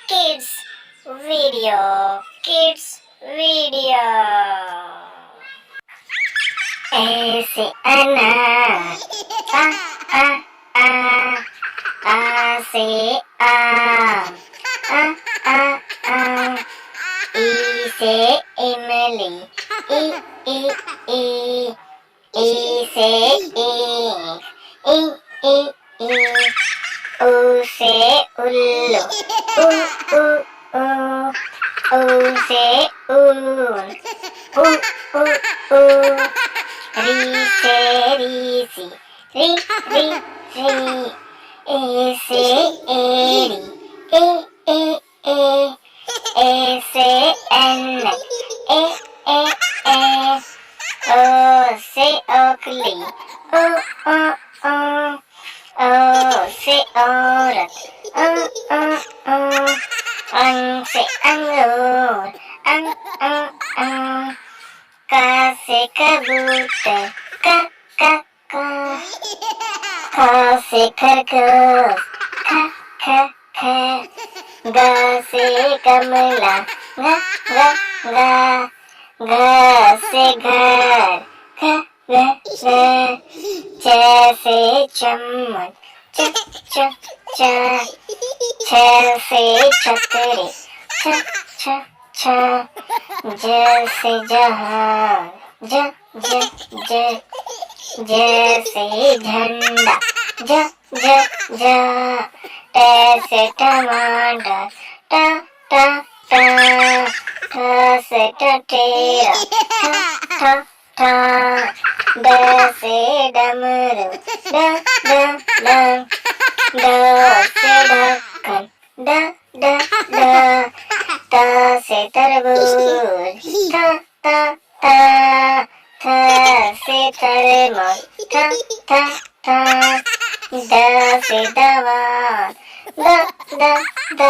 kids video. ऐसे अनार आसे आम ई से इमली ई से ईख ऊ से उल्लू ऊ से ऊन री से रीसी री ए से एरी ए से एन ए ओ से ओखली ओ से औरत अंग से अंगूर का से कबूतर का से खरगोश ख ग से गमला घ से घर च से चम्मच छ से छतरी छ ज से जहाज ज से झंडा ज ट से टमाटर ठ से टटेरा ड से डमरू ड से ढक्कन त से तरबूज थ से थर्मस द से दवा द